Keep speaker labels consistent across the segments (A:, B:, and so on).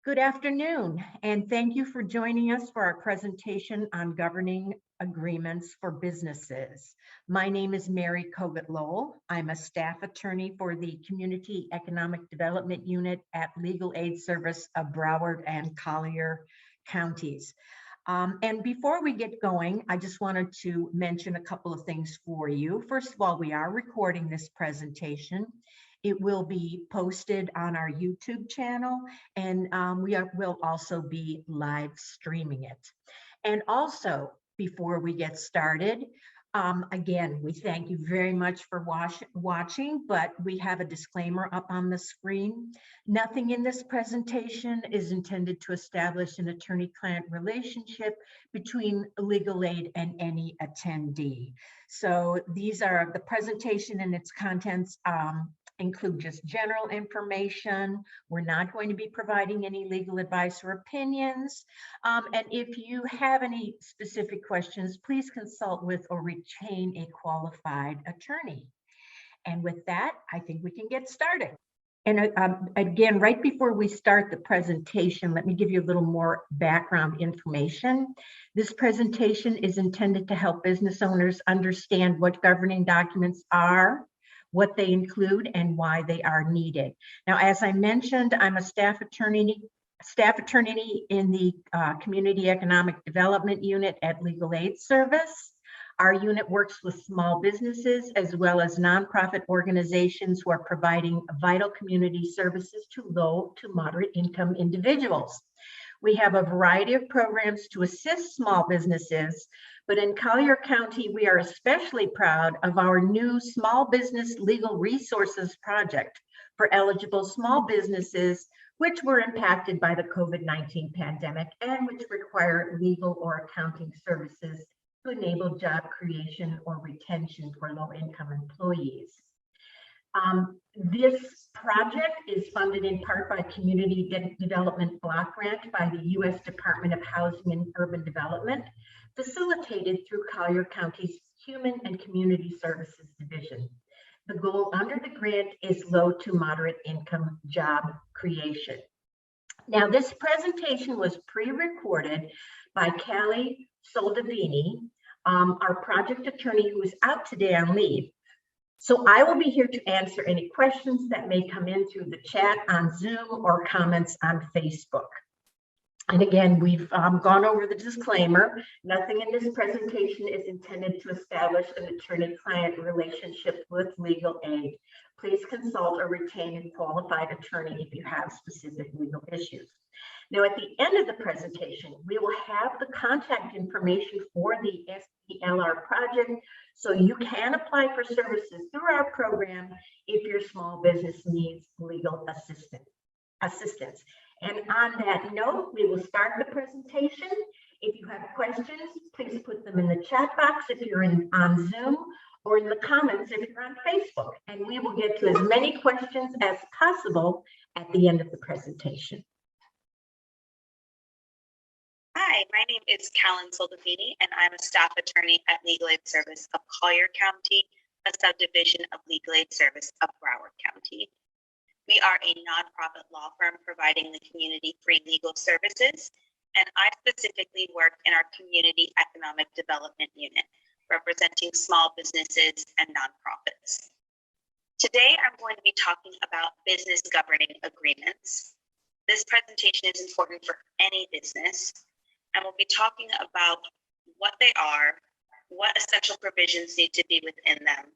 A: Good afternoon, and thank you for joining us for our presentation on governing agreements for businesses. My name is Mary Kogut-Lowell. I'm a staff attorney for the Community Economic Development Unit at Legal Aid Service of Broward and Collier counties. And before we get going, I just wanted to mention a couple of things for you. First of all, we are recording this presentation. It will be posted on our YouTube channel, and will also be live streaming it. And also, before we get started, again, we thank you very much for watching, but we have a disclaimer up on the screen. Nothing in this presentation is intended to establish an attorney-client relationship between legal aid and any attendee. So these are the presentation and its contents include just general information. We're not going to be providing any legal advice or opinions. And if you have any specific questions, please consult with or retain a qualified attorney. And with that, I think we can get started. And again, right before we start the presentation, let me give you a little more background information. This presentation is intended to help business owners understand what governing documents are, what they include, and why they are needed. Now, as I mentioned, I'm a staff attorney in the Community Economic Development Unit at Legal Aid Service. Our unit works with small businesses as well as nonprofit organizations who are providing vital community services to low to moderate income individuals. We have a variety of programs to assist small businesses, but in Collier County, we are especially proud of our new Small Business Legal Resources Project for eligible small businesses which were impacted by the COVID-19 pandemic and which require legal or accounting services to enable job creation or retention for low-income employees. This project is funded in part by Community Development Block Grant by the U.S. Department of Housing and Urban Development, facilitated through Collier County's Human and Community Services Division. The goal under the grant is low to moderate income job creation. Now, this presentation was pre-recorded by Callie Soldavini, our project attorney who is out today on leave. So I will be here to answer any questions that may come in through the chat on Zoom or comments on Facebook. And again, we've gone over the disclaimer. Nothing in this presentation is intended to establish an attorney-client relationship with legal aid. Please consult or retain a qualified attorney if you have specific legal issues. Now, at the end of the presentation, we will have the contact information for the SBLR project, so you can apply for services through our program if your small business needs legal assistance. And on that note, we will start the presentation. If you have questions, please put them in the chat box if you're on Zoom, or in the comments if you're on Facebook, and we will get to as many questions as possible at the end of the presentation.
B: Hi, my name is Callie Soldavini, and I'm a staff attorney at Legal Aid Service of Collier County, a subdivision of Legal Aid Service of Broward County. We are a nonprofit law firm providing the community free legal services, and I specifically work in our Community Economic Development Unit, representing small businesses and nonprofits. Today, I'm going to be talking about business governing agreements. This presentation is important for any business, and we'll be talking about what they are, what essential provisions need to be within them,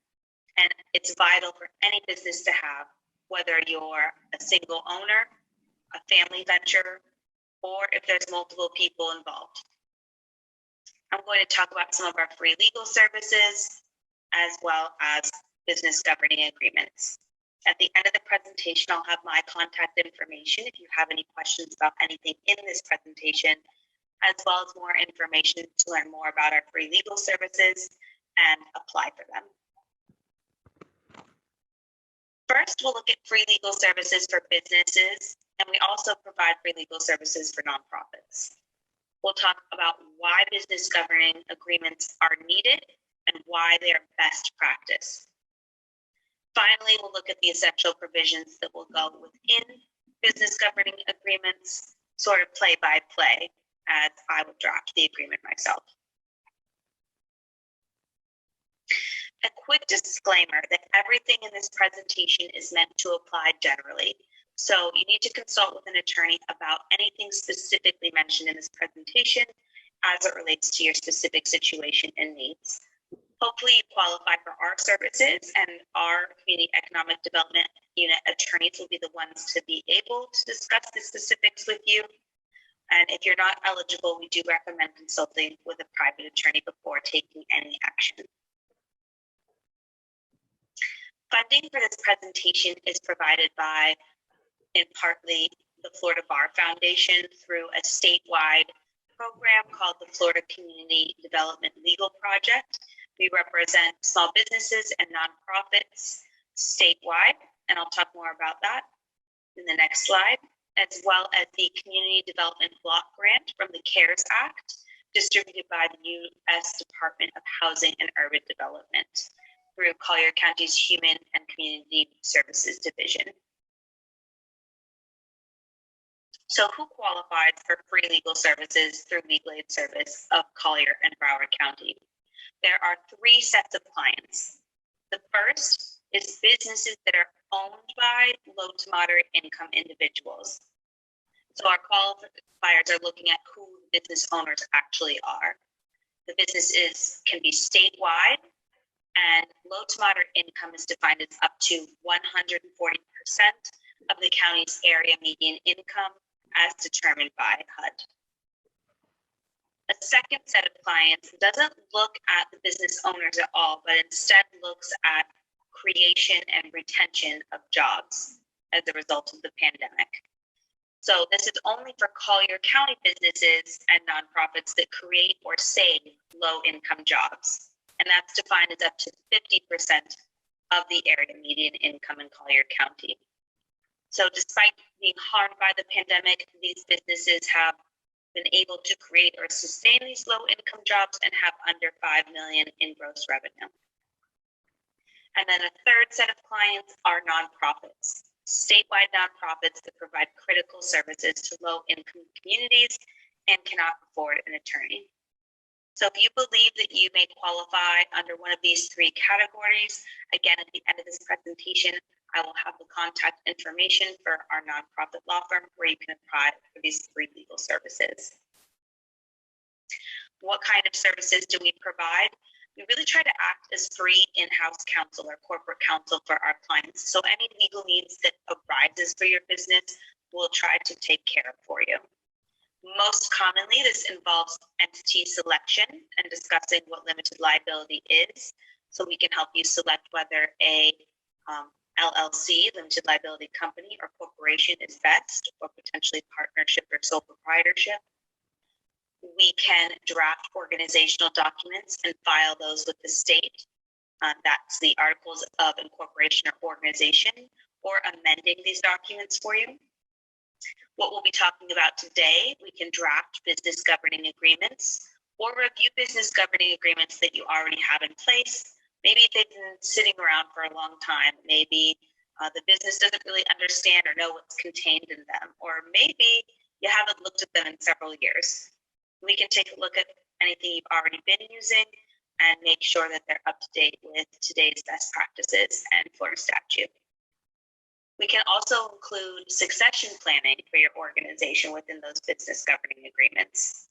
B: and it's vital for any business to have, whether you're a single owner, a family venture, or if there's multiple people involved. I'm going to talk about some of our free legal services, as well as business governing agreements. At the end of the presentation, I'll have my contact information if you have any questions about anything in this presentation, as well as more information to learn more about our free legal services and apply for them. First, we'll look at free legal services for businesses, and we also provide free legal services for nonprofits. We'll talk about why business governing agreements are needed and why they are best practice. Finally, we'll look at the essential provisions that will go within business governing agreements, sort of play by play as I would draft the agreement myself. A quick disclaimer that everything in this presentation is meant to apply generally. So you need to consult with an attorney about anything specifically mentioned in this presentation as it relates to your specific situation and needs. Hopefully you qualify for our services, and our Community Economic Development Unit attorneys will be the ones to be able to discuss the specifics with you. And if you're not eligible, we do recommend consulting with a private attorney before taking any action. Funding for this presentation is provided by, in partly, the Florida Bar Foundation through a statewide program called the Florida Community Development Legal Project. We represent small businesses and nonprofits statewide, and I'll talk more about that in the next slide, as well as the Community Development Block Grant from the CARES Act, distributed by the U.S. Department of Housing and Urban Development through Collier County's Human and Community Services Division. So who qualifies for free legal services through legal aid service of Collier and Broward County? There are three sets of clients. The first is businesses that are owned by low to moderate income individuals. So our qualifiers are looking at who business owners actually are. The businesses can be statewide, and low to moderate income is defined as up to 140% of the county's area median income as determined by HUD. A second set of clients doesn't look at the business owners at all, but instead looks at creation and retention of jobs as a result of the pandemic. So this is only for Collier County businesses and nonprofits that create or save low-income jobs. And that's defined as up to 50% of the area median income in Collier County. So despite being harmed by the pandemic, these businesses have been able to create or sustain these low-income jobs and have under $5 million in gross revenue. And then a third set of clients are nonprofits, statewide nonprofits that provide critical services to low-income communities and cannot afford an attorney. So if you believe that you may qualify under one of these three categories, again, at the end of this presentation, I will have the contact information for our nonprofit law firm where you can apply for these free legal services. What kind of services do we provide? We really try to act as free in-house counsel or corporate counsel for our clients. So any legal needs that arises for your business, we'll try to take care of for you. Most commonly, this involves entity selection and discussing what limited liability is. So we can help you select whether a LLC, limited liability company, or corporation is best, or potentially partnership or sole proprietorship. We can draft organizational documents and file those with the state. That's the articles of incorporation or organization, or amending these documents for you. What we'll be talking about today, we can draft business governing agreements or review business governing agreements that you already have in place. Maybe they've been sitting around for a long time. Maybe the business doesn't really understand or know what's contained in them. Or maybe you haven't looked at them in several years. We can take a look at anything you've already been using and make sure that they're up to date with today's best practices and Florida statute. We can also include succession planning for your organization within those business governing agreements.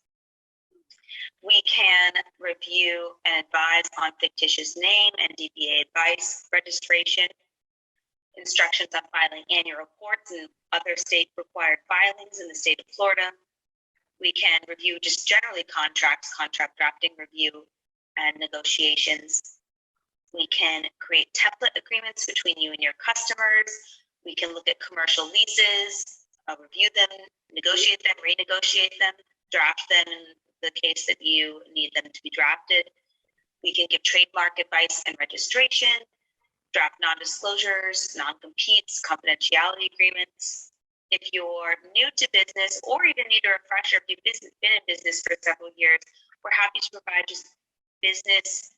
B: We can review and advise on fictitious name and DBA advice registration, instructions on filing annual reports and other state required filings in the state of Florida. We can review just generally contracts, contract drafting review, and negotiations. We can create template agreements between you and your customers. We can look at commercial leases, review them, negotiate them, renegotiate them, draft them in the case that you need them to be drafted. We can give trademark advice and registration, draft non-disclosures, non-competes, confidentiality agreements. If you're new to business or even need a refresher, if you've been in business for several years, we're happy to provide just business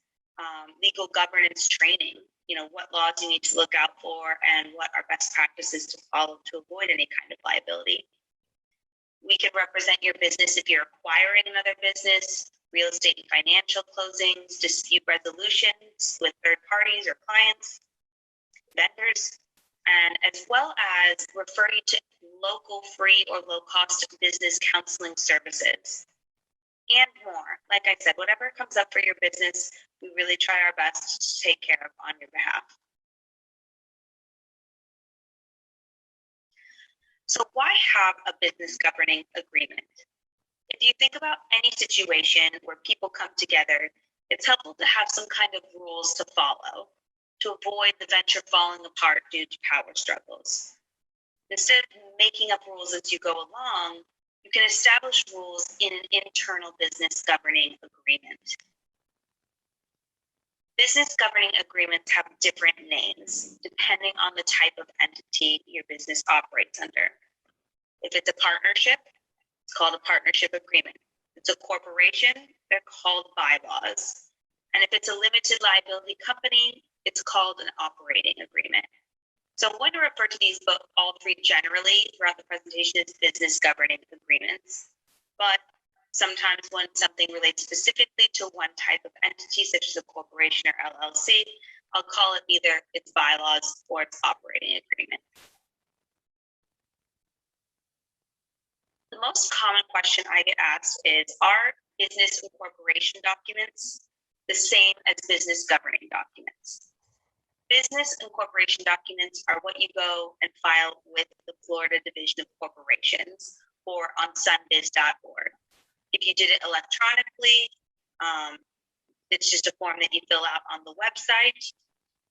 B: legal governance training. You know, what laws you need to look out for and what are best practices to follow to avoid any kind of liability. We can represent your business if you're acquiring another business, real estate and financial closings, dispute resolutions with third parties or clients, vendors, and as well as refer you to local free or low-cost business counseling services and more. Like I said, whatever comes up for your business, we really try our best to take care of on your behalf. So why have a business governing agreement? If you think about any situation where people come together, it's helpful to have some kind of rules to follow to avoid the venture falling apart due to power struggles. Instead of making up rules as you go along, you can establish rules in an internal business governing agreement. Business governing agreements have different names depending on the type of entity your business operates under. If it's a partnership, it's called a partnership agreement. If it's a corporation, they're called bylaws. And if it's a limited liability company, it's called an operating agreement. So I'm going to refer to these all three generally throughout the presentation as business governing agreements. But sometimes when something relates specifically to one type of entity, such as a corporation or LLC, I'll call it either its bylaws or its operating agreement. The most common question I get asked is, are business and corporation documents the same as business governing documents? Business and corporation documents are what you go and file with the Florida Division of Corporations or on sunbiz.org. If you did it electronically, it's just a form that you fill out on the website,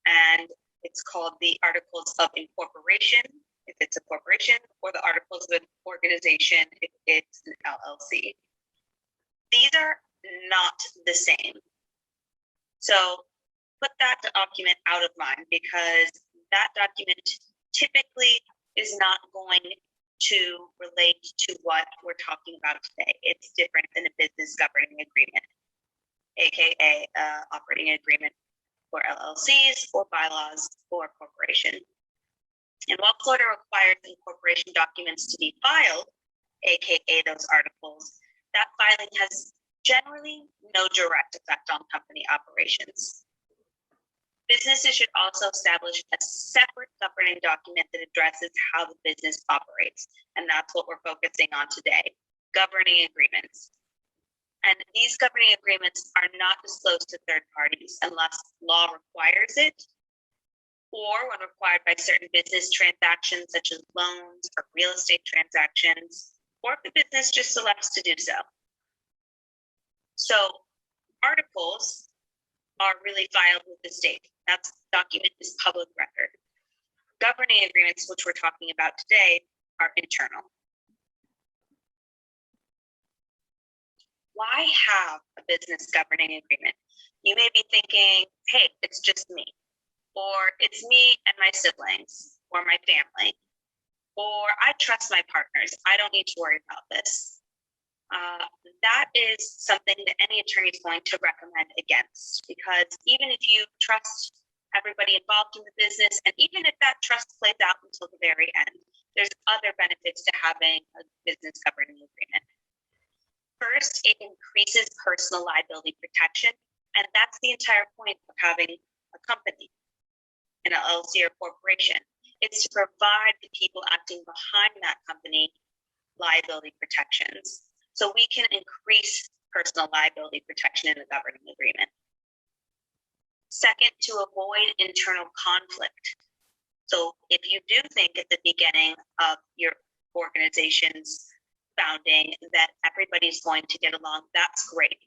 B: and it's called the Articles of Incorporation if it's a corporation, or the Articles of Organization if it's an LLC. These are not the same. So put that document out of mind, because that document typically is not going to relate to what we're talking about today. It's different than a business governing agreement, aka operating agreement for LLCs or bylaws for a corporation. And while Florida requires incorporation documents to be filed, aka those articles, that filing has generally no direct effect on company operations. Businesses should also establish a separate governing document that addresses how the business operates. And that's what we're focusing on today, governing agreements. And these governing agreements are not disclosed to third parties unless law requires it, or when required by certain business transactions such as loans or real estate transactions, or if the business just selects to do so. So articles are really filed with the state. That document is public record. Governing agreements, which we're talking about today, are internal. Why have a business governing agreement? You may be thinking, hey, it's just me, or it's me and my siblings, or my family, or I trust my partners, I don't need to worry about this. That is something that any attorney is going to recommend against, because even if you trust everybody involved in the business, and even if that trust plays out until the very end, there's other benefits to having a business governing agreement. First, it increases personal liability protection, and that's the entire point of having a company, an LLC or corporation. It's to provide the people acting behind that company liability protections. So we can increase personal liability protection in the governing agreement. Second, to avoid internal conflict. So if you do think at the beginning of your organization's founding that everybody's going to get along, that's great.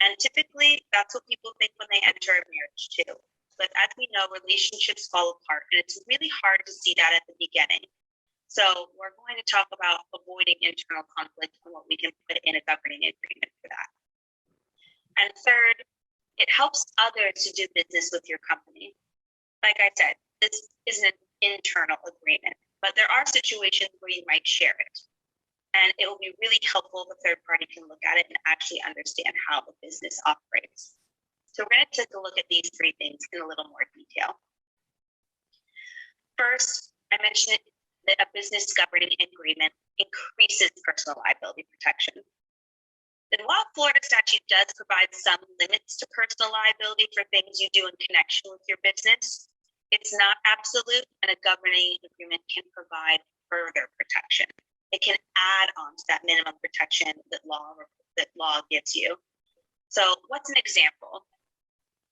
B: And typically that's what people think when they enter a marriage too. But as we know, relationships fall apart, and it's really hard to see that at the beginning. So we're going to talk about avoiding internal conflict and what we can put in a governing agreement for that. And third, it helps others to do business with your company. Like I said, this is an internal agreement, but there are situations where you might share it. And it will be really helpful if a third party can look at it and actually understand how the business operates. So we're going to take a look at these three things in a little more detail. First, I mentioned it, that a business governing agreement increases personal liability protection. And while Florida statute does provide some limits to personal liability for things you do in connection with your business, it's not absolute, and a governing agreement can provide further protection. It can add on to that minimum protection that law gives you. So what's an example?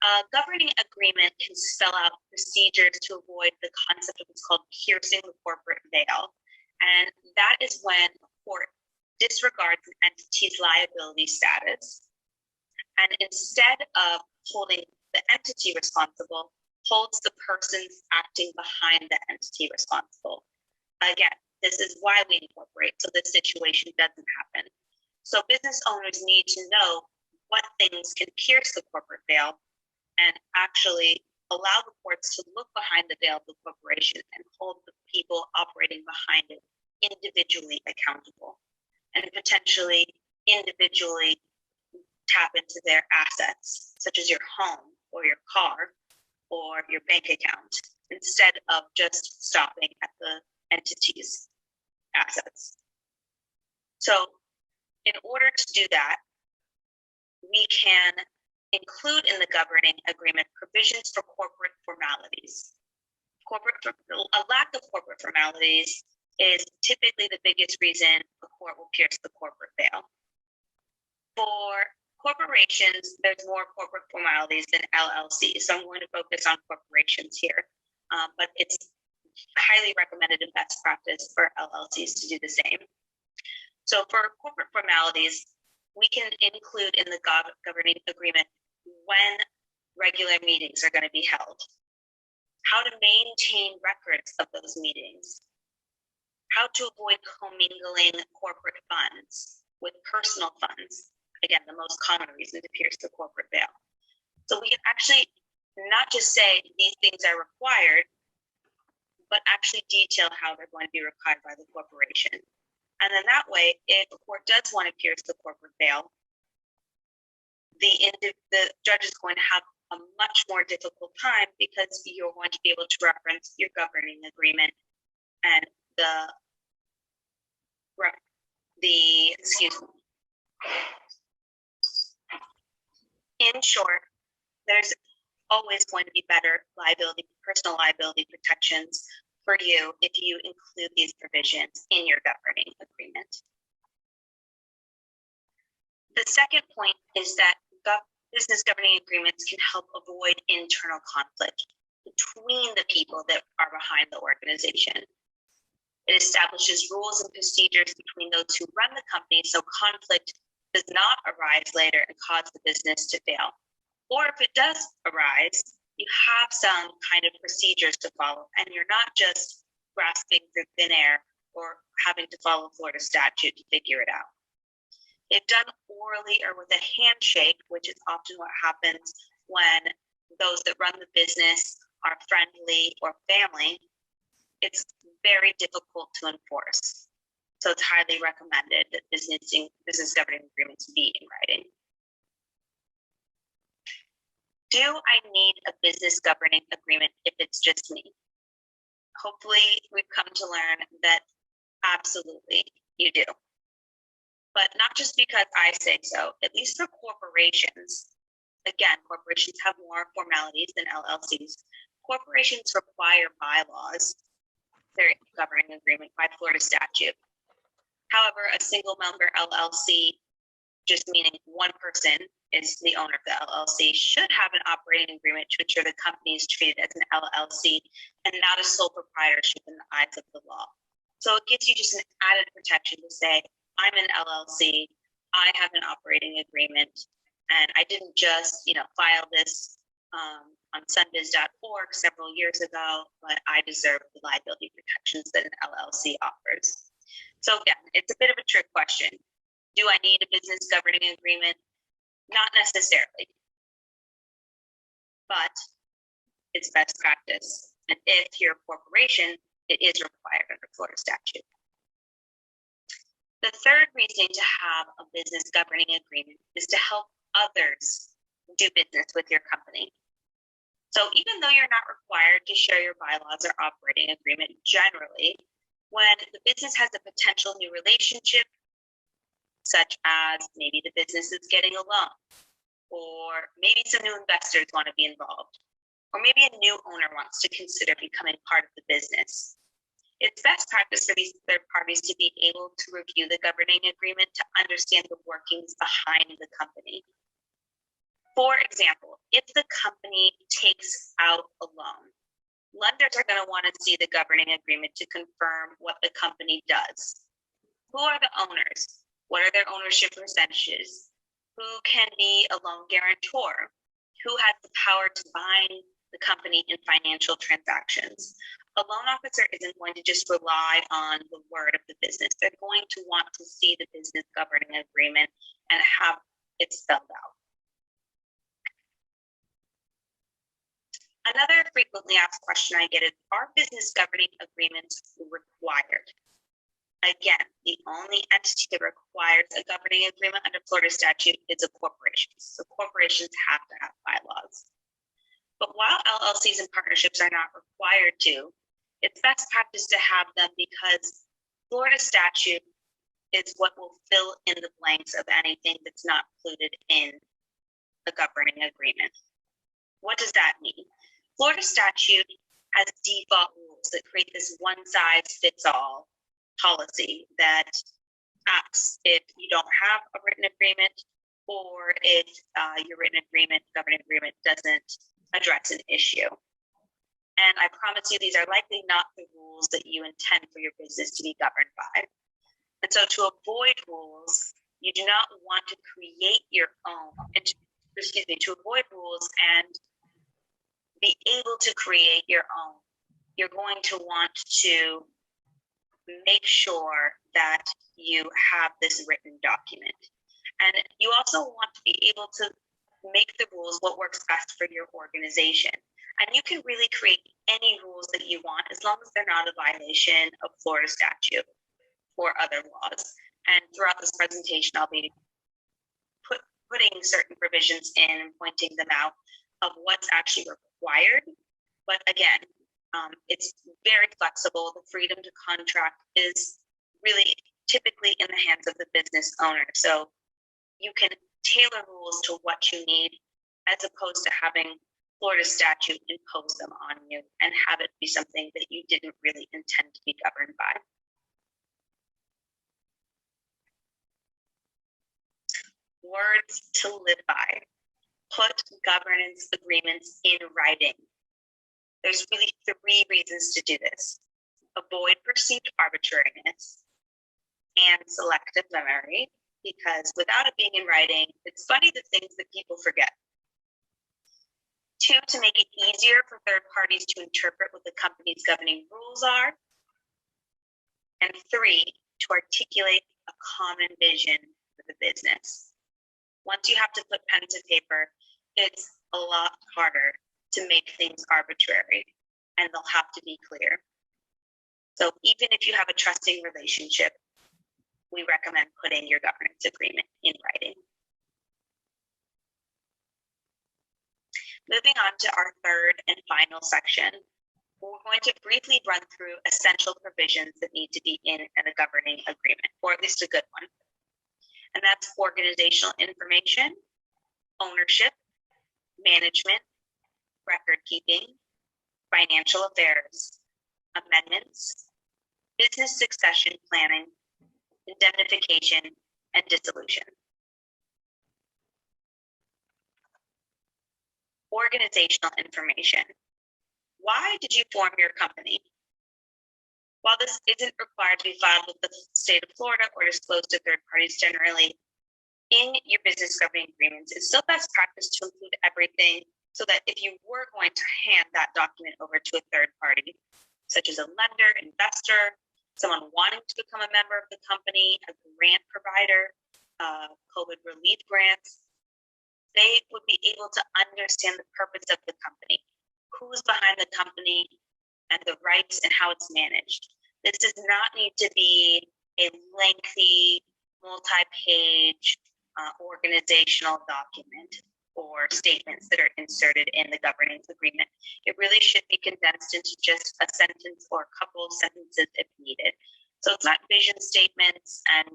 B: A governing agreement can spell out procedures to avoid the concept of what's called piercing the corporate veil. And that is when a court disregards an entity's liability status, and instead of holding the entity responsible, holds the persons acting behind the entity responsible. Again, this is why we incorporate, so this situation doesn't happen. So business owners need to know what things can pierce the corporate veil and actually allow the courts to look behind the veil of the corporation and hold the people operating behind it individually accountable, and potentially individually tap into their assets, such as your home or your car or your bank account, instead of just stopping at the entity's assets. So in order to do that, we can include in the governing agreement provisions for corporate formalities. A lack of corporate formalities is typically the biggest reason a court will pierce the corporate veil. For corporations, there's more corporate formalities than LLCs, so I'm going to focus on corporations here, but it's highly recommended and best practice for LLCs to do the same. So for corporate formalities, we can include in the governing agreement when regular meetings are going to be held, how to maintain records of those meetings, how to avoid commingling corporate funds with personal funds. Again, the most common reason to pierce the corporate veil. So we can actually not just say these things are required, but actually detail how they're going to be required by the corporation. And then that way, if a court does want to pierce the corporate veil, the judge is going to have a much more difficult time, because you're going to be able to reference your governing agreement and in short, there's always going to be better personal liability protections for you if you include these provisions in your governing agreement. The second point is that business governing agreements can help avoid internal conflict between the people that are behind the organization. It establishes rules and procedures between those who run the company, so conflict does not arise later and cause the business to fail. Or if it does arise, you have some kind of procedures to follow, and you're not just grasping through thin air or having to follow Florida statute to figure it out. If done orally or with a handshake, which is often what happens when those that run the business are friendly or family, it's very difficult to enforce. So it's highly recommended that business governing agreements be in writing. Do I need a business governing agreement if it's just me? Hopefully we've come to learn that absolutely you do. But not just because I say so, at least for corporations. Again, corporations have more formalities than LLCs. Corporations require bylaws, their governing agreement by Florida statute. However, a single member LLC, just meaning one person is the owner of the LLC, should have an operating agreement to ensure the company is treated as an LLC and not a sole proprietorship in the eyes of the law. So it gives you just an added protection to say, I'm an LLC, I have an operating agreement, and I didn't just, file this on sunbiz.org several years ago, but I deserve the liability protections that an LLC offers. So again, it's a bit of a trick question. Do I need a business governing agreement? Not necessarily, but it's best practice. And if you're a corporation, it is required under Florida statute. The third reason to have a business governing agreement is to help others do business with your company. So even though you're not required to share your bylaws or operating agreement generally, When the business has a potential new relationship, such as maybe the business is getting a loan, or maybe some new investors want to be involved, or maybe a new owner wants to consider becoming part of the business. It's best practice for these third parties to be able to review the governing agreement to understand the workings behind the company. For example, if the company takes out a loan, lenders are going to want to see the governing agreement to confirm what the company does. Who are the owners? What are their ownership percentages? Who can be a loan guarantor? Who has the power to bind the company in financial transactions? A loan officer isn't going to just rely on the word of the business. They're going to want to see the business governing agreement and have it spelled out. Another frequently asked question I get is, are business governing agreements required? Again, the only entity that requires a governing agreement under Florida statute is a corporation. So corporations have to have bylaws. But while LLCs and partnerships are not required to, it's best practice to have them because Florida statute is what will fill in the blanks of anything that's not included in the governing agreement. What does that mean? Florida statute has default rules that create this one-size-fits-all policy that acts if you don't have a written agreement or if your written agreement, governing agreement, doesn't address an issue. And I promise you, these are likely not the rules that you intend for your business to be governed by. And so to avoid rules, you do not want to create your own, to avoid rules and be able to create your own, you're going to want to make sure that you have this written document. And you also want to be able to make the rules what works best for your organization. And you can really create any rules that you want as long as they're not a violation of Florida statute or other laws. And throughout this presentation, I'll be putting certain provisions in and pointing them out of what's actually required. But again, it's very flexible. The freedom to contract is really typically in the hands of the business owner. So you can tailor rules to what you need as opposed to having Florida statute impose them on you and have it be something that you didn't really intend to be governed by. Words to live by. Put governance agreements in writing. There's really 3 reasons to do this. Avoid perceived arbitrariness and selective memory, because without it being in writing, it's funny the things that people forget. 2, to make it easier for third parties to interpret what the company's governing rules are. And 3, to articulate a common vision for the business. Once you have to put pen to paper, it's a lot harder to make things arbitrary, and they'll have to be clear. So even if you have a trusting relationship, we recommend putting your governance agreement in writing. Moving on to our third and final section, we're going to briefly run through essential provisions that need to be in a governing agreement, or at least a good one. And that's organizational information, ownership, management, record keeping, financial affairs, amendments, business succession planning, indemnification, and dissolution. Organizational information. Why did you form your company? While this isn't required to be filed with the state of Florida or disclosed to third parties generally, in your business governing agreements, it's still best practice to include everything so that if you were going to hand that document over to a third party, such as a lender, investor, someone wanting to become a member of the company, a grant provider, COVID relief grants, they would be able to understand the purpose of the company, who's behind the company, and the rights and how it's managed. This does not need to be a lengthy, multi-page organizational document. or statements that are inserted in the governance agreement. It really should be condensed into just a sentence or a couple of sentences if needed. So it's not vision statements and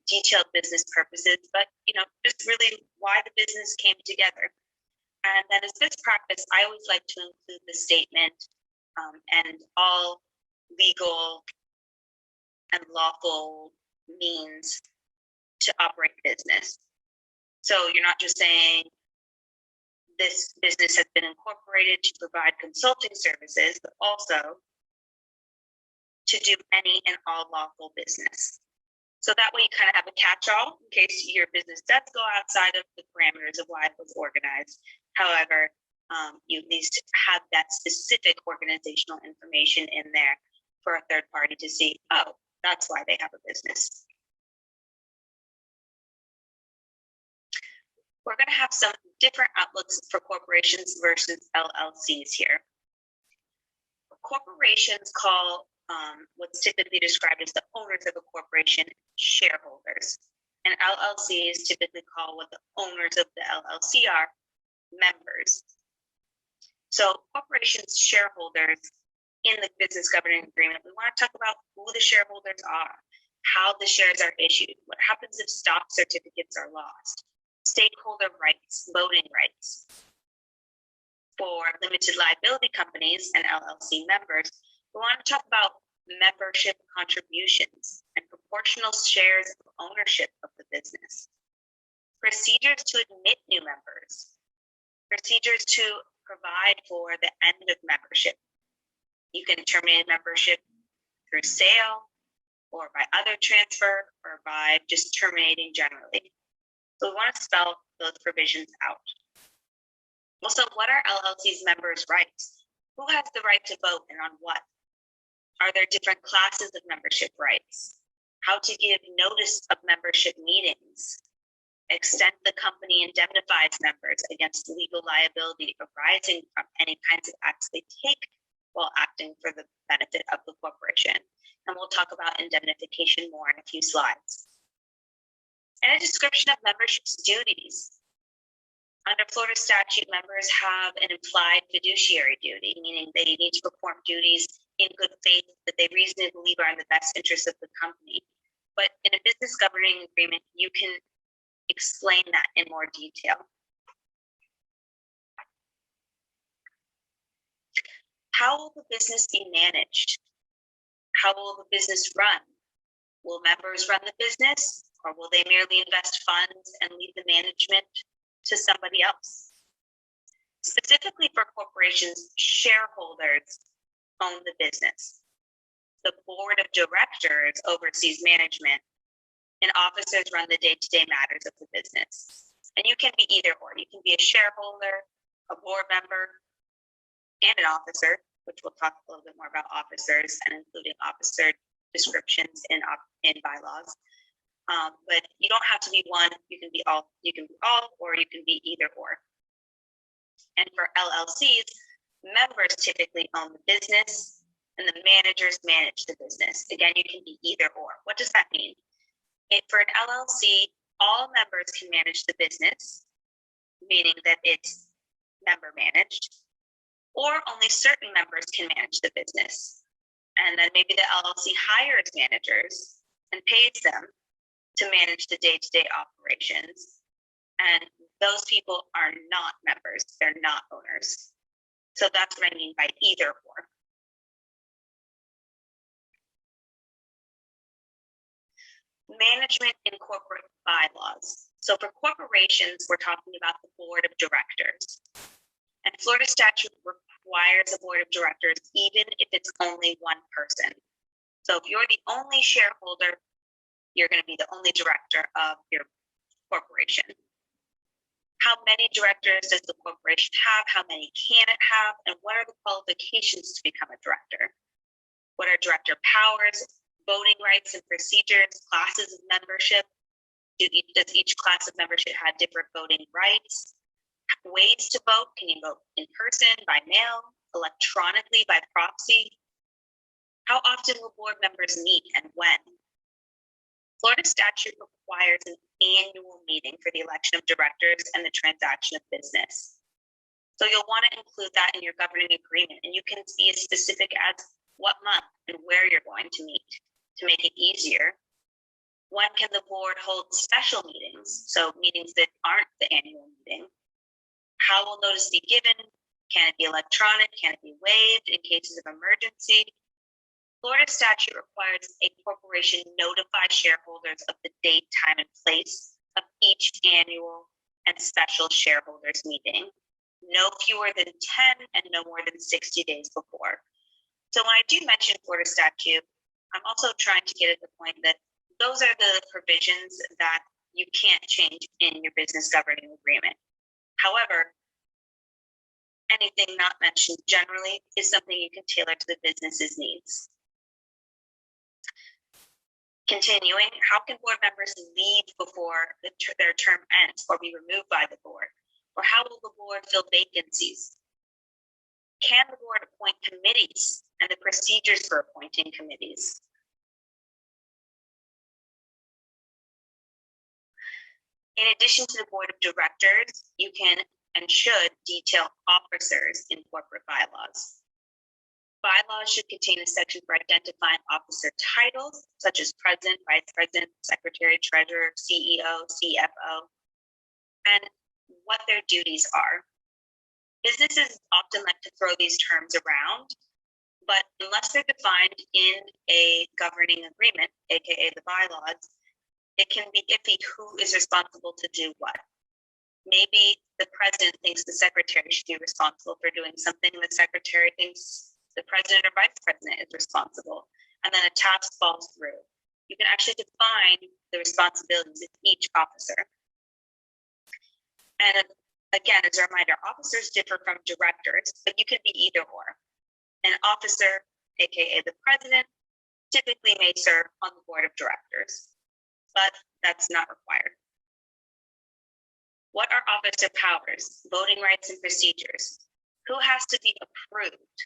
B: detailed business purposes, but just really why the business came together. And then as best practice, I always like to include the statement and all legal and lawful means to operate business. So you're not just saying this business has been incorporated to provide consulting services, but also to do any and all lawful business. So that way you kind of have a catch-all in case your business does go outside of the parameters of why it was organized. However, you at least have that specific organizational information in there for a third party to see, oh, that's why they have a business. We're going to have some different outlooks for corporations versus LLCs here. Corporations call what's typically described as the owners of a corporation shareholders, and LLCs typically call what the owners of the LLC are members. So corporations shareholders in the business governing agreement, we want to talk about who the shareholders are, how the shares are issued, what happens if stock certificates are lost, stakeholder rights, voting rights. For limited liability companies and LLC members, we want to talk about membership contributions and proportional shares of ownership of the business, procedures to admit new members, procedures to provide for the end of membership. You can terminate membership through sale or by other transfer or by just terminating generally. So we want to spell those provisions out. Also, what are LLC's members' rights? Who has the right to vote and on what? Are there different classes of membership rights? How to give notice of membership meetings? Extent the company indemnifies members against legal liability arising from any kinds of acts they take while acting for the benefit of the corporation. And we'll talk about indemnification more in a few slides. And a description of membership's duties. Under Florida statute, members have an implied fiduciary duty, meaning they need to perform duties in good faith that they reasonably believe are in the best interest of the company. But in a business governing agreement, you can explain that in more detail. How will the business be managed? How will the business run? Will members run the business, or will they merely invest funds and leave the management to somebody else? Specifically for corporations, shareholders own the business. The board of directors oversees management, and officers run the day-to-day matters of the business. And you can be either or. You can be a shareholder, a board member, and an officer, which we'll talk a little bit more about officers and including officer descriptions in bylaws. But you don't have to be one. You can be all. You can be all, or you can be either or. And for LLCs, members typically own the business, and the managers manage the business. Again, you can be either or. What does that mean? For an LLC, all members can manage the business, meaning that it's member managed, or only certain members can manage the business. And then maybe the LLC hires managers and pays them to manage the day-to-day operations. And those people are not members, they're not owners. So that's what I mean by either or. Management in corporate bylaws. So for corporations, we're talking about the board of directors. And Florida statute requires a board of directors even if it's only one person. So if you're the only shareholder, you're going to be the only director of your corporation. How many directors does the corporation have? How many can it have? And what are the qualifications to become a director? What are director powers, voting rights and procedures, classes of membership? Does each class of membership have different voting rights? Ways to vote: can you vote in person, by mail, electronically, by proxy? How often will board members meet and when? Florida statute requires an annual meeting for the election of directors and the transaction of business. So you'll want to include that in your governing agreement, and you can be as specific as what month and where you're going to meet to make it easier. When can the board hold special meetings? So meetings that aren't the annual meeting. How will notice be given? Can it be electronic? Can it be waived in cases of emergency? Florida statute requires a corporation notify shareholders of the date, time, and place of each annual and special shareholders meeting, no fewer than 10 and no more than 60 days before. So when I do mention Florida statute, I'm also trying to get at the point that those are the provisions that you can't change in your business governing agreement. However, anything not mentioned generally is something you can tailor to the business's needs. Continuing, how can board members leave before their term ends or be removed by the board? Or how will the board fill vacancies? Can the board appoint committees and the procedures for appointing committees? In addition to the board of directors, you can and should detail officers in corporate bylaws. Bylaws should contain a section for identifying officer titles, such as president, vice president, secretary, treasurer, CEO, CFO, and what their duties are. Businesses often like to throw these terms around, but unless they're defined in a governing agreement, aka the bylaws, it can be iffy who is responsible to do what. Maybe the president thinks the secretary should be responsible for doing something, and the secretary thinks the president or vice president is responsible, and then a task falls through. You can actually define the responsibilities of each officer. And again, as a reminder, officers differ from directors, but you can be either or. An officer, aka the president, typically may serve on the board of directors, but that's not required. What are officer powers, voting rights, and procedures? Who has to be approved?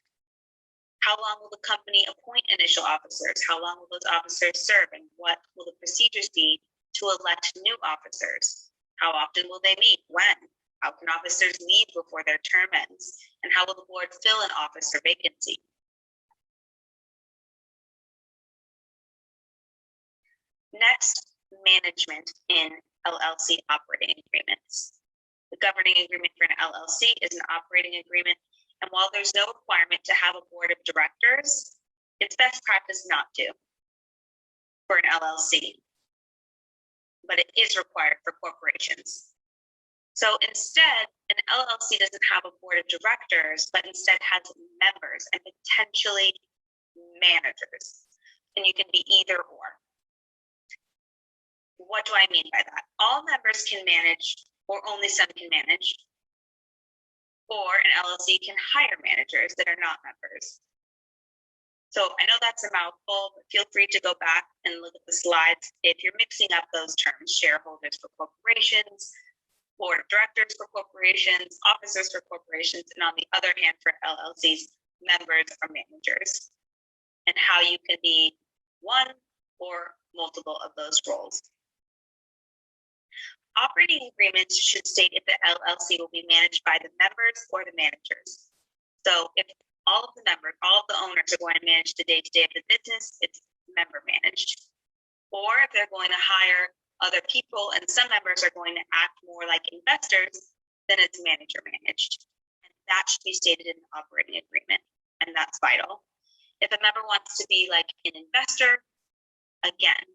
B: How long will the company appoint initial officers? How long will those officers serve? And what will the procedures be to elect new officers? How often will they meet? When? How can officers leave before their term ends? And how will the board fill an officer vacancy? Next, management in LLC operating agreements. The governing agreement for an LLC is an operating agreement, and while there's no requirement to have a board of directors, it's best practice not to for an LLC, but it is required for corporations. So instead, an LLC doesn't have a board of directors, but instead has members and potentially managers, and you can be either or. What do I mean by that? All members can manage, or only some can manage, or an LLC can hire managers that are not members. So I know that's a mouthful, but feel free to go back and look at the slides if you're mixing up those terms: shareholders for corporations, board of directors for corporations, officers for corporations, and on the other hand for LLCs, members or managers, and how you can be one or multiple of those roles. Operating agreements should state if the LLC will be managed by the members or the managers. So if all of the members, all of the owners are going to manage the day-to-day of the business, it's member managed. Or if they're going to hire other people and some members are going to act more like investors, then it's manager managed. And that should be stated in the operating agreement, and that's vital. If a member wants to be like an investor, again,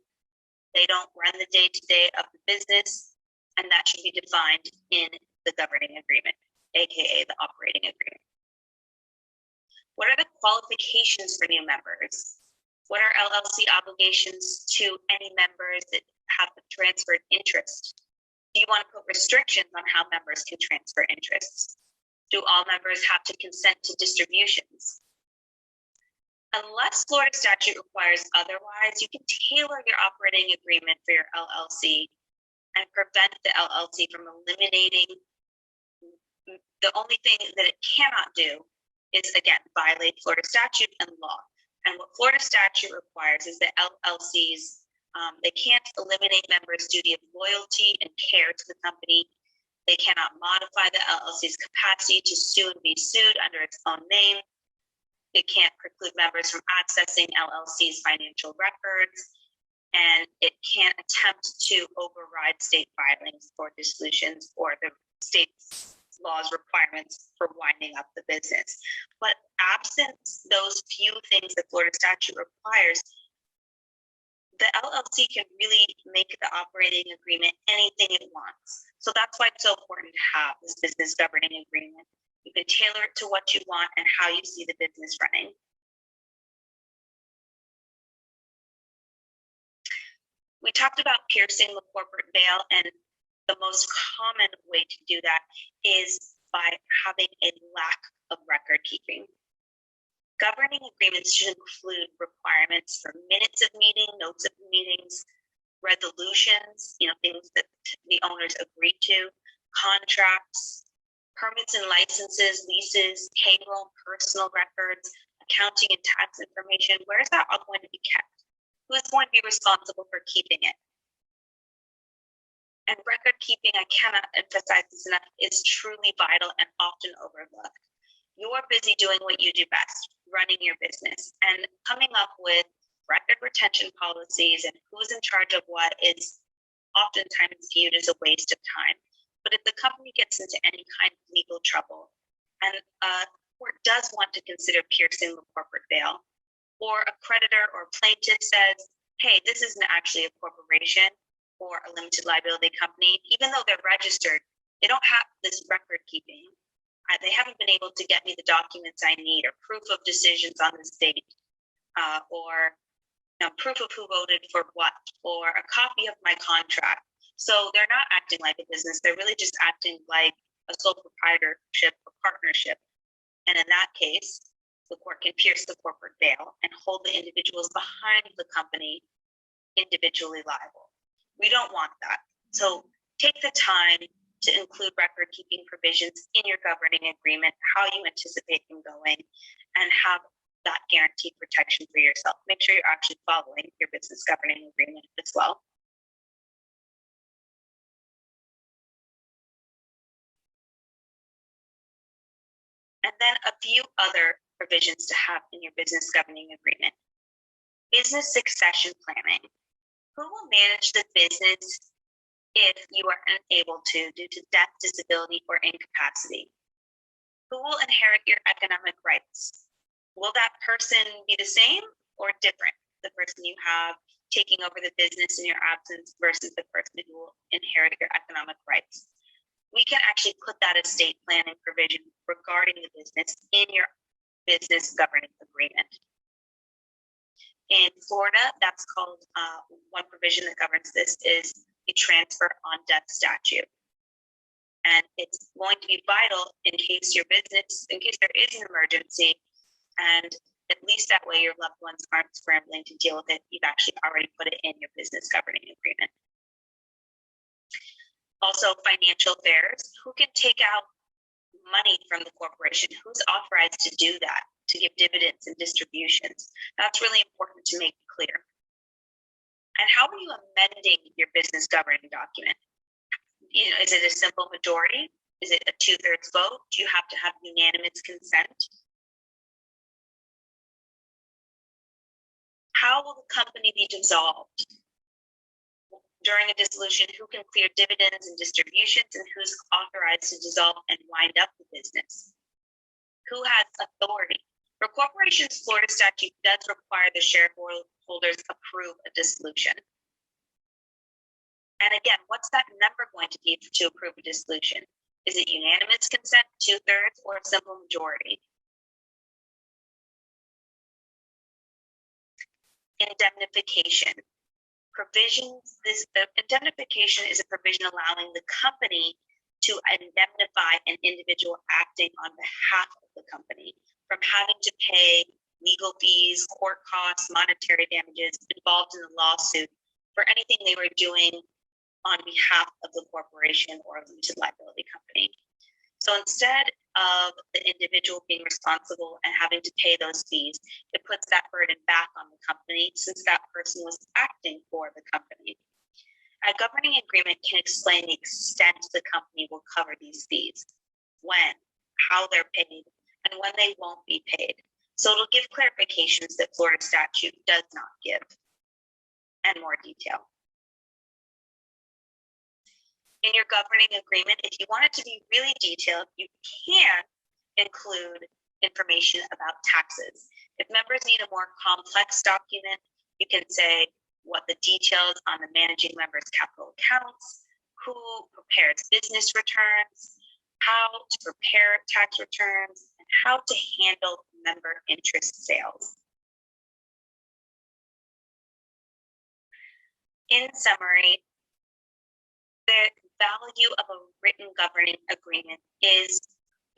B: they don't run the day-to-day of the business, and that should be defined in the governing agreement, aka the operating agreement. What are the qualifications for new members? What are LLC obligations to any members that have a transferred interest? Do you want to put restrictions on how members can transfer interests? Do all members have to consent to distributions? Unless Florida statute requires otherwise, you can tailor your operating agreement for your LLC and prevent the LLC from eliminating. The only thing that it cannot do is, again, violate Florida statute and law. And what Florida statute requires is that LLCs They can't eliminate members' duty of loyalty and care to the company. They cannot modify the LLC's capacity to sue and be sued under its own name. It can't preclude members from accessing LLC's financial records, and it can't attempt to override state filings for dissolutions or the state's laws requirements for winding up the business. But absent those few things that Florida statute requires, the LLC can really make the operating agreement anything it wants. So that's why it's so important to have this business governing agreement. You can tailor it to what you want and how you see the business running. We talked about piercing the corporate veil, and the most common way to do that is by having a lack of record keeping. Governing agreements should include requirements for minutes of meeting, notes of meetings, resolutions, things that the owners agree to, contracts, permits and licenses, leases, payroll, personal records, accounting and tax information. Where is that all going to be kept? Who is going to be responsible for keeping it? And record keeping, I cannot emphasize this enough, is truly vital and often overlooked. You're busy doing what you do best, running your business, and coming up with record retention policies and who's in charge of what is oftentimes viewed as a waste of time. But if the company gets into any kind of legal trouble and a court does want to consider piercing the corporate veil, or a creditor or plaintiff says, hey, this isn't actually a corporation or a limited liability company, even though they're registered, they don't have this record keeping. They haven't been able to get me the documents I need, or proof of decisions on this date, or proof of who voted for what, or a copy of my contract. So they're not acting like a business. They're really just acting like a sole proprietorship or partnership. And in that case, the court can pierce the corporate veil and hold the individuals behind the company individually liable. We don't want that. So take the time to include record keeping provisions in your governing agreement, how you anticipate them going, and have that guaranteed protection for yourself. Make sure you're actually following your business governing agreement as well. And then a few other provisions to have in your business governing agreement. Business succession planning. Who will manage the business if you are unable to due to death, disability, or incapacity? Who will inherit your economic rights? Will that person be the same or different? The person you have taking over the business in your absence versus the person who will inherit your economic rights. We can actually put that estate planning provision regarding the business in your business governing agreement. In Florida, that's called, one provision that governs this is the transfer on death statute. And it's going to be vital in case there is an emergency, and at least that way your loved ones aren't scrambling to deal with it. You've actually already put it in your business governing agreement. Also, financial affairs. Who can take out money from the corporation? Who's authorized to do that, to give dividends and distributions? That's really important to make clear. And how are you amending your business governing document? Is it a simple majority? Is it a 2/3 vote? Do you have to have unanimous consent? How will the company be dissolved? During a dissolution, who can clear dividends and distributions, and who's authorized to dissolve and wind up the business? Who has authority? For corporations, Florida statute does require the shareholders approve a dissolution. And again, what's that number going to be to approve a dissolution? Is it unanimous consent, 2/3, or a simple majority? Indemnification provisions. Indemnification is a provision allowing the company to indemnify an individual acting on behalf of the company from having to pay legal fees, court costs, monetary damages involved in the lawsuit for anything they were doing on behalf of the corporation or a limited liability company. So instead of the individual being responsible and having to pay those fees, it puts that burden back on the company since that person was acting for the company. A governing agreement can explain the extent the company will cover these fees, when, how they're paid, and when they won't be paid. So it'll give clarifications that Florida statute does not give, and more detail. In your governing agreement, if you want it to be really detailed, you can include information about taxes. If members need a more complex document, you can say what the details on the managing member's capital accounts, who prepares business returns, how to prepare tax returns, and how to handle member interest sales. In summary, the value of a written governing agreement is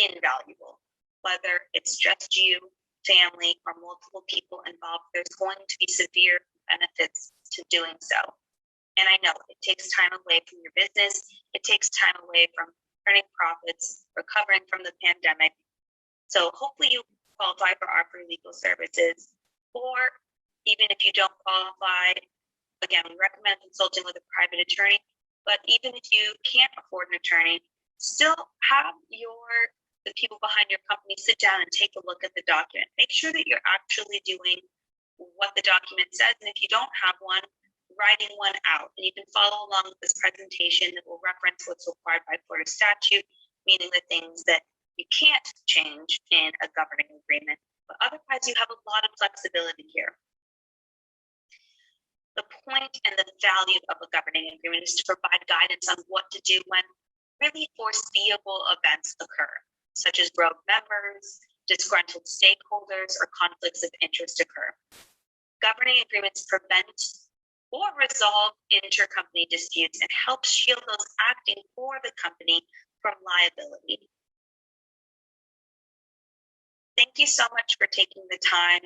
B: invaluable. Whether it's just you, family, or multiple people involved, there's going to be severe benefits to doing so. And I know it takes time away from your business. It takes time away from earning profits, recovering from the pandemic. So hopefully you qualify for our free legal services, or even if you don't qualify, again, we recommend consulting with a private attorney. But even if you can't afford an attorney, still have the people behind your company sit down and take a look at the document. Make sure that you're actually doing what the document says. And if you don't have one, writing one out. And you can follow along with this presentation that will reference what's required by Florida statute, meaning the things that you can't change in a governing agreement. But otherwise, you have a lot of flexibility here. The point and the value of a governing agreement is to provide guidance on what to do when really foreseeable events occur, such as rogue members, disgruntled stakeholders, or conflicts of interest occur. Governing agreements prevent or resolve intercompany disputes and help shield those acting for the company from liability. Thank you so much for taking the time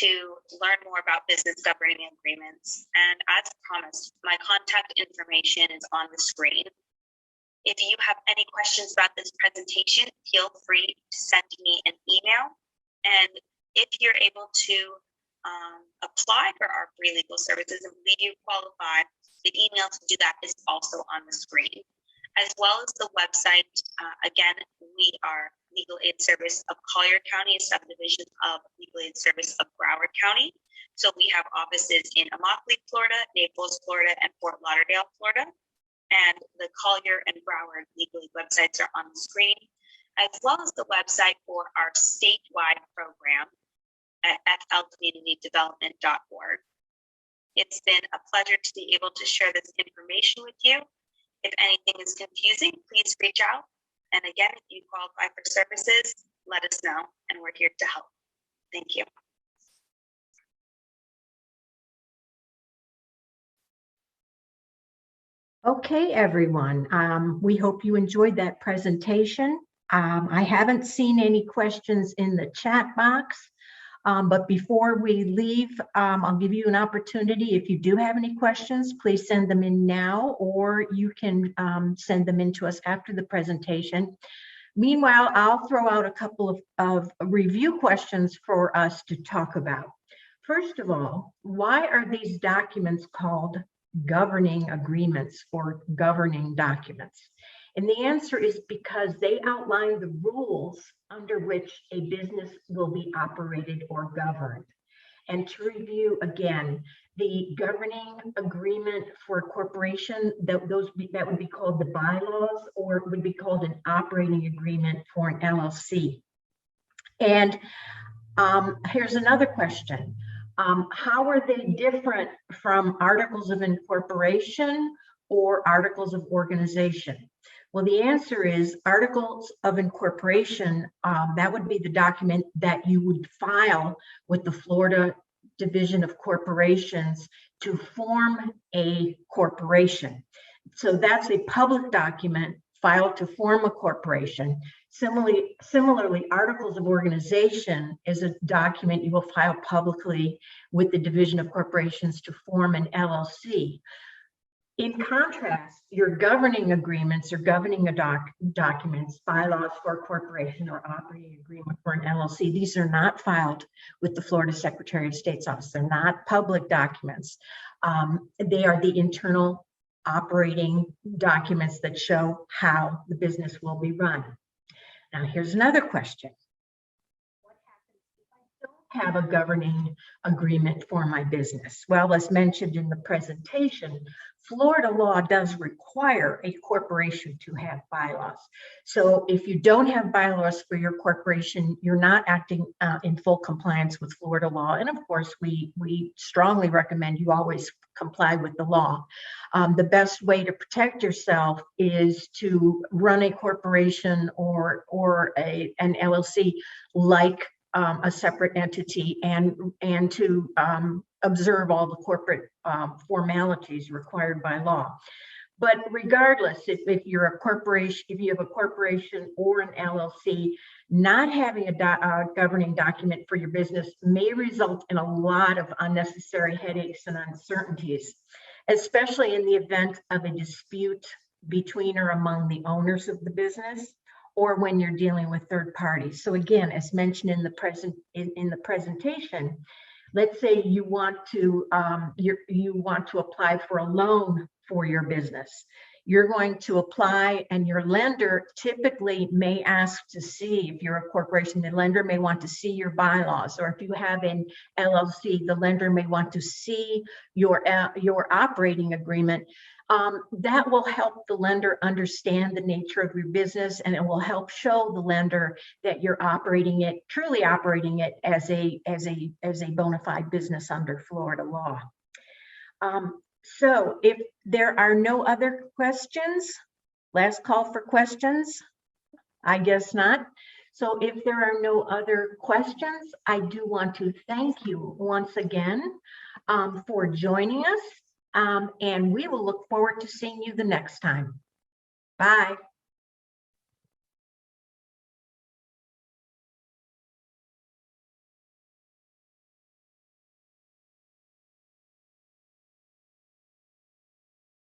B: to learn more about business governing agreements. And as promised, my contact information is on the screen. If you have any questions about this presentation, feel free to send me an email. And if you're able to apply for our free legal services and believe you qualify, the email to do that is also on the screen, as well as the website. Again, we are Legal Aid Service of Collier County, a subdivision of Legal Aid Service of Broward County. So we have offices in Immokalee, Florida, Naples, Florida, and Fort Lauderdale, Florida. And the Collier and Broward Legal Aid websites are on the screen, as well as the website for our statewide program at flcommunitydevelopment.org. It's been a pleasure to be able to share this information with you. If anything is confusing, please reach out. And again, if you qualify for services, let us know, and we're here to help. Thank you.
A: Okay, everyone. We hope you enjoyed that presentation. I haven't seen any questions in the chat box, but before we leave, I'll give you an opportunity. If you do have any questions, please send them in now, or you can send them in to us after the presentation. Meanwhile, I'll throw out a couple of review questions for us to talk about. First of all, why are these documents called governing agreements or governing documents? And the answer is because they outline the rules under which a business will be operated or governed. And to review again, the governing agreement for a corporation, that would be called the bylaws, or it would be called an operating agreement for an LLC. And here's another question. How are they different from articles of incorporation or articles of organization? Well, the answer is articles of incorporation, that would be the document that you would file with the Florida Division of Corporations to form a corporation. So that's a public document filed to form a corporation. Similarly, articles of organization is a document you will file publicly with the Division of Corporations to form an LLC. In contrast, your governing agreements or governing documents, bylaws for a corporation or operating agreement for an LLC, these are not filed with the Florida Secretary of State's office. They're not public documents. They are the internal operating documents that show how the business will be run. Now, here's another question. What happens if I don't have a governing agreement for my business? Well, as mentioned in the presentation, Florida law does require a corporation to have bylaws. So if you don't have bylaws for your corporation, you're not acting in full compliance with Florida law. And of course, we strongly recommend you always comply with the law. The best way to protect yourself is to run a corporation or an LLC like a separate entity, and to observe all the corporate formalities required by law. But regardless, if you're a corporation, if you have a corporation or an LLC, not having a governing document for your business may result in a lot of unnecessary headaches and uncertainties, especially in the event of a dispute between or among the owners of the business, or when you're dealing with third parties. So again, as mentioned in the presentation, let's say you want to apply for a loan for your business. You're going to apply, and your lender typically may ask to see, if you're a corporation, the lender may want to see your bylaws, or if you have an LLC, the lender may want to see your operating agreement. That will help the lender understand the nature of your business, and it will help show the lender that you're truly operating it as a bona fide business under Florida law. So if there are no other questions, last call for questions? I guess not. So if there are no other questions, I do want to thank you once again for joining us. And we will look forward to seeing you the next time. Bye.